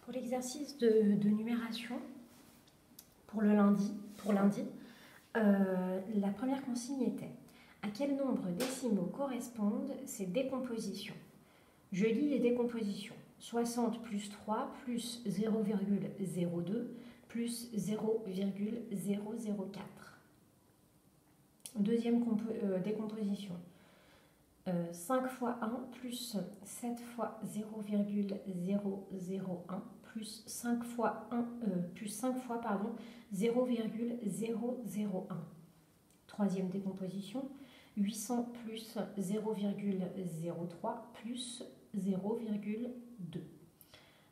Pour l'exercice de numération, pour lundi, la première consigne était: à quel nombre décimaux correspondent ces décompositions? Je lis les décompositions. 60 plus 3 plus 0,02 plus 0,004. Deuxième décomposition. 5 fois 1 plus 7 fois 0,001 plus 5 fois 0,001. Troisième décomposition. 800 plus 0,03 plus 0,2.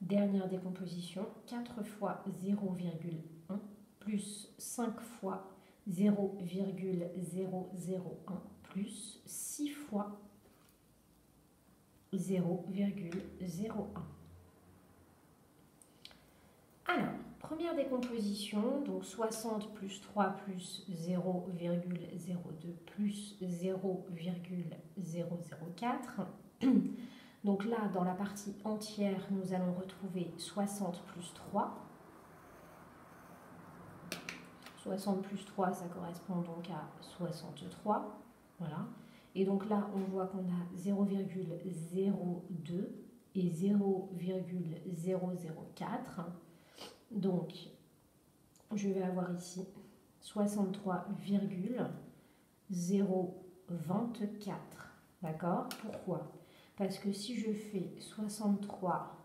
Dernière décomposition. 4 fois 0,1 plus 5 fois 0,001 plus 6 fois 0,01. Alors, première décomposition, donc 60 plus 3 plus 0,02 plus 0,004. Donc là, dans la partie entière, nous allons retrouver 60 plus 3. 60 plus 3, ça correspond donc à 63. Voilà. Et donc là, on voit qu'on a 0,02 et 0,004. Donc, je vais avoir ici 63,024. D'accord? Pourquoi? Parce que si je fais 63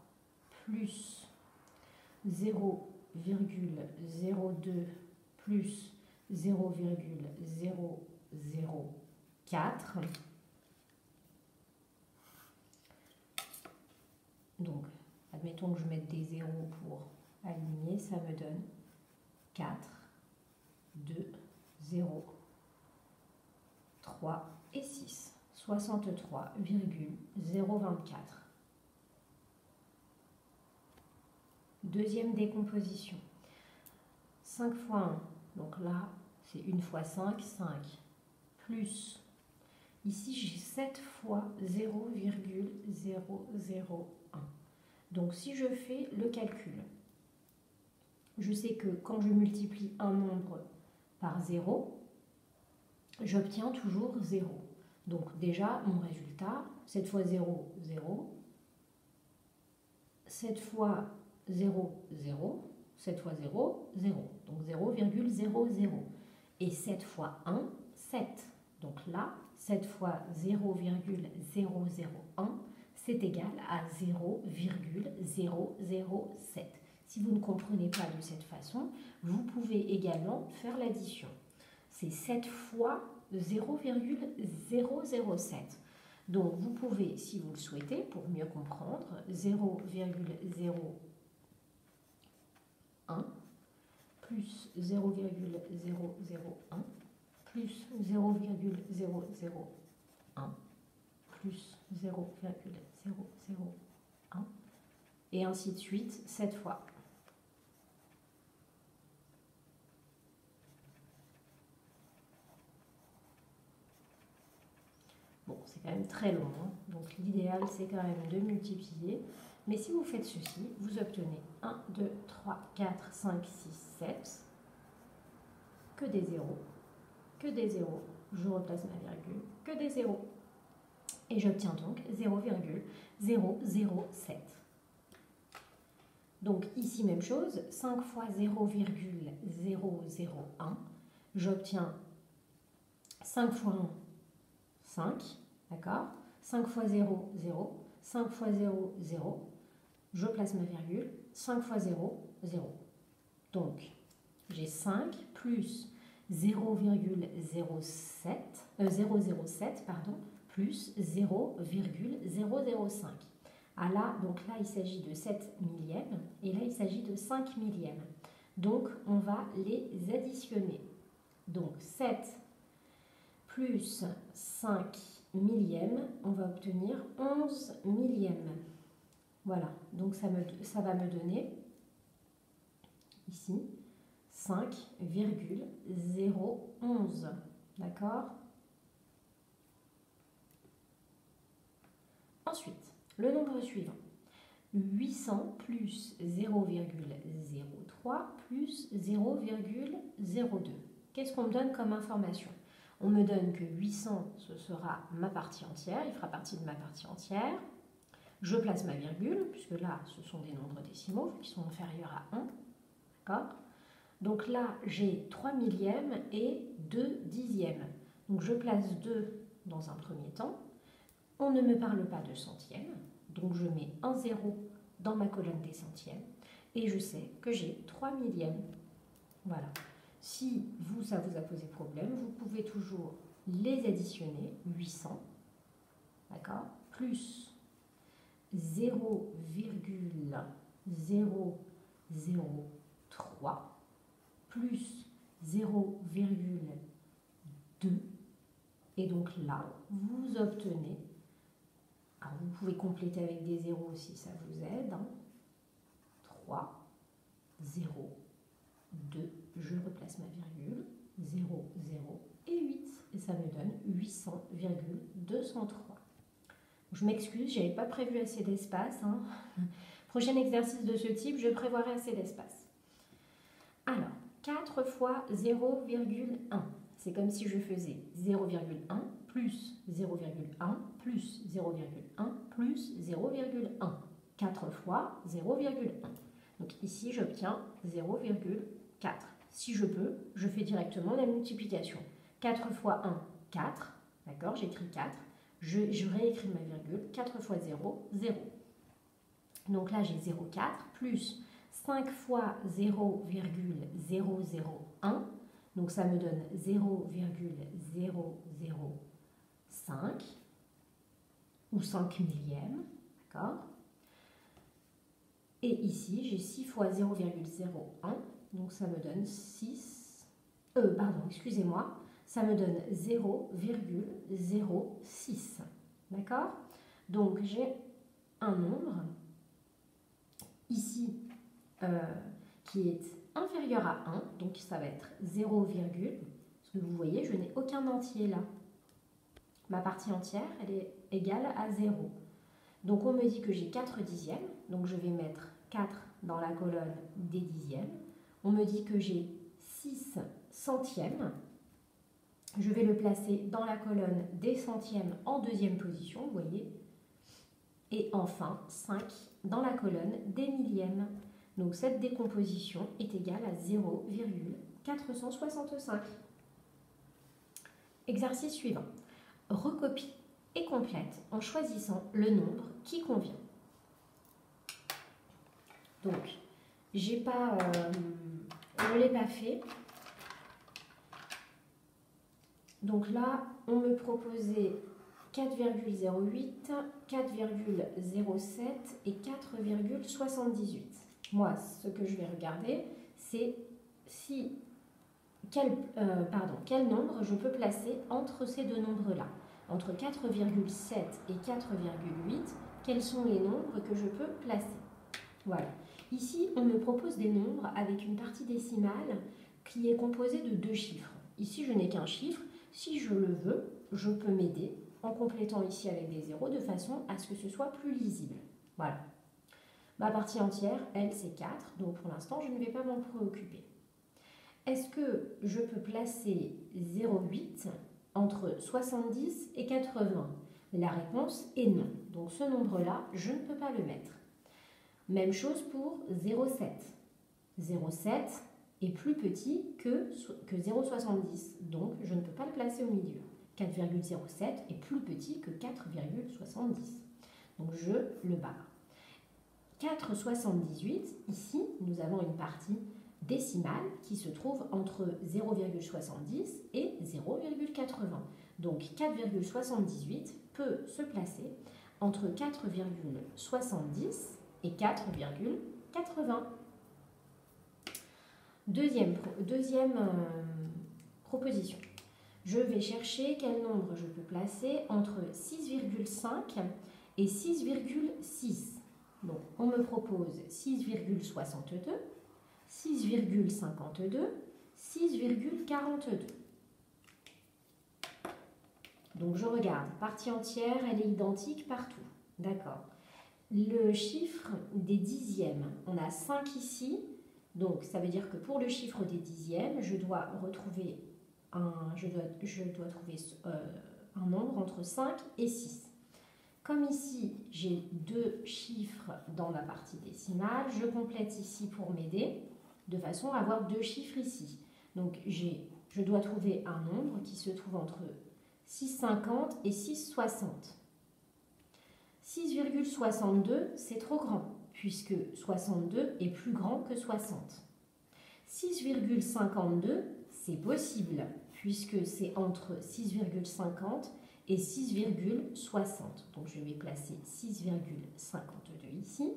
plus 0,02 plus 0,004, donc admettons que je mette des zéros pour aligner, ça me donne 4, 2, 0, 3 et 6. 63,024. Deuxième décomposition. 5 fois 1, donc là c'est 1 fois 5, 5, plus, ici j'ai 7 fois 0,001. Donc si je fais le calcul, je sais que quand je multiplie un nombre par 0, j'obtiens toujours 0. Donc déjà, mon résultat, 7 fois 0, 0. 7 fois 0, 0. 7 fois 0, 0. Donc 0,00. Et 7 fois 1, 7. Donc là, 7 fois 0,001, c'est égal à 0,007. Si vous ne comprenez pas de cette façon, vous pouvez également faire l'addition. C'est 7 fois 0,007. Donc vous pouvez, si vous le souhaitez, pour mieux comprendre, 0,01 plus 0,001 plus 0,001 plus 0,001 et ainsi de suite 7 fois. Bon, c'est quand même très long, hein. Donc l'idéal c'est quand même de multiplier. Mais si vous faites ceci, vous obtenez 1, 2, 3, 4, 5, 6, 7, que des zéros, je replace ma virgule, que des zéros. Et j'obtiens donc 0,007. Donc ici même chose, 5 fois 0,001, j'obtiens 5 fois 1, 5, d'accord? 5 fois 0, 0, 5 fois 0, 0, je place ma virgule, 5 fois 0, 0. Donc, j'ai 5 plus 0,007, plus 0,005. Ah là, donc là, il s'agit de 7 millièmes, et là, il s'agit de 5 millièmes. Donc, on va les additionner. Donc, 7 plus 5 millièmes, on va obtenir 11 millièmes. Voilà, donc ça va me donner, ici, 5,011. D'accord? Ensuite, le nombre suivant. 800 plus 0,03 plus 0,02. Qu'est-ce qu'on me donne comme information? On me donne que 800, ce sera ma partie entière, il fera partie de ma partie entière. Je place ma virgule, puisque là, ce sont des nombres décimaux qui sont inférieurs à 1. D'accord? Donc là, j'ai 3 millièmes et 2 dixièmes. Donc je place 2 dans un premier temps. On ne me parle pas de centièmes, donc je mets un 0 dans ma colonne des centièmes et je sais que j'ai 3 millièmes. Voilà. Si vous, ça vous a posé problème, vous pouvez toujours les additionner, 800, d'accord, plus 0,003 plus 0,2 et donc là, vous obtenez, alors vous pouvez compléter avec des zéros si ça vous aide, hein, 3, 0, 2, je replace ma virgule, 0, 0 et 8. Et ça me donne 800,203. Je m'excuse, je n'avais pas prévu assez d'espace. Hein. Prochain exercice de ce type, je prévoirai assez d'espace. Alors, 4 fois 0,1. C'est comme si je faisais 0,1 plus 0,1 plus 0,1 plus 0,1. 4 fois 0,1. Donc ici, j'obtiens 0,4. Si je peux, je fais directement la multiplication. 4 fois 1, 4. D'accord, j'écris 4. Je réécris ma virgule. 4 fois 0, 0. Donc là, j'ai 0,4 plus 5 fois 0,001. Donc ça me donne 0,005 ou 5 millièmes. D'accord. Et ici, j'ai 6 fois 0,01. Donc ça me donne 6. Excusez-moi. Ça me donne 0,06. D'accord? Donc j'ai un nombre ici qui est inférieur à 1. Donc ça va être 0, parce que vous voyez, je n'ai aucun entier là. Ma partie entière, elle est égale à 0. Donc on me dit que j'ai 4 dixièmes. Donc je vais mettre 4 dans la colonne des dixièmes. On me dit que j'ai 6 centièmes. Je vais le placer dans la colonne des centièmes en deuxième position, vous voyez. Et enfin, 5 dans la colonne des millièmes. Donc cette décomposition est égale à 0,465. Exercice suivant. Recopie et complète en choisissant le nombre qui convient. Donc, je ne l'ai pas fait. Donc là, on me proposait 4,08, 4,07 et 4,78. Moi, ce que je vais regarder, c'est quel nombre je peux placer entre ces deux nombres-là. Entre 4,7 et 4,8, quels sont les nombres que je peux placer? Voilà. Ici, on me propose des nombres avec une partie décimale qui est composée de 2 chiffres. Ici, je n'ai qu'un chiffre. Si je le veux, je peux m'aider en complétant ici avec des zéros de façon à ce que ce soit plus lisible. Voilà. Ma partie entière, elle, c'est 4. Donc, pour l'instant, je ne vais pas m'en préoccuper. Est-ce que je peux placer 0,8 entre 70 et 80? La réponse est non. Donc, ce nombre-là, je ne peux pas le mettre. Même chose pour 0,7. 0,7 est plus petit que 0,70. Donc, je ne peux pas le placer au milieu. 4,07 est plus petit que 4,70. Donc, je le barre. 4,78, ici, nous avons une partie décimale qui se trouve entre 0,70 et 0,80. Donc 4,78 peut se placer entre 4,70 et 4,80. Deuxième proposition. Je vais chercher quel nombre je peux placer entre 6,5 et 6,6. Donc on me propose 6,62. 6,52, 6,42. Donc je regarde, partie entière, elle est identique partout. D'accord. le chiffre des dixièmes. On a 5 ici, donc ça veut dire que pour le chiffre des dixièmes, je dois trouver un nombre entre 5 et 6. Comme ici, j'ai 2 chiffres dans la partie décimale, je complète ici pour m'aider, de façon à avoir 2 chiffres ici. Donc, je dois trouver un nombre qui se trouve entre 6,50 et 6,60. 6,62, c'est trop grand, puisque 62 est plus grand que 60. 6,52, c'est possible, puisque c'est entre 6,50 et 6,60. Donc je vais placer 6,52 ici.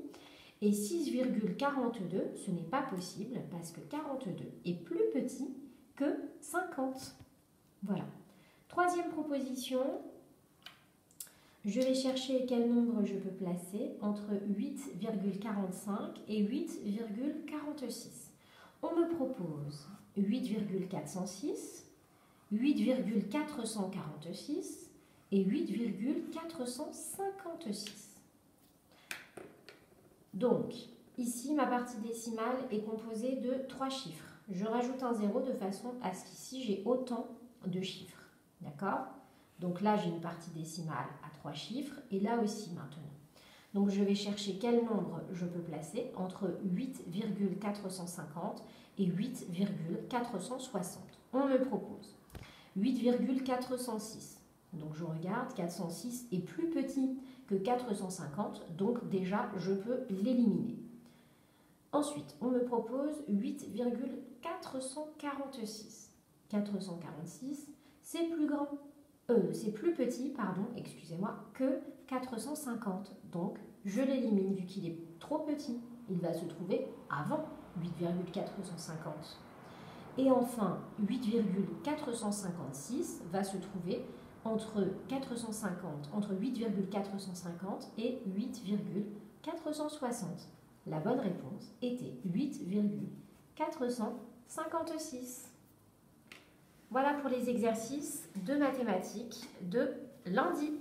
Et 6,42, ce n'est pas possible parce que 42 est plus petit que 50. Voilà. Troisième proposition, je vais chercher quel nombre je peux placer entre 8,45 et 8,46. On me propose 8,406, 8,446 et 8,456. Donc, ici, ma partie décimale est composée de 3 chiffres. Je rajoute un 0 de façon à ce qu'ici, j'ai autant de chiffres. D'accord? Donc là, j'ai une partie décimale à 3 chiffres et là aussi maintenant. Donc, je vais chercher quel nombre je peux placer entre 8,450 et 8,460. On me propose 8,406. Donc, je regarde, 406 est plus petit que 450, donc déjà, je peux l'éliminer. Ensuite, on me propose 8,446. 446, c'est plus grand. C'est plus petit, excusez-moi, que 450. Donc, je l'élimine vu qu'il est trop petit. Il va se trouver avant 8,450. Et enfin, 8,456 va se trouver entre 8,450 et 8,460. La bonne réponse était 8,456. Voilà pour les exercices de mathématiques de lundi.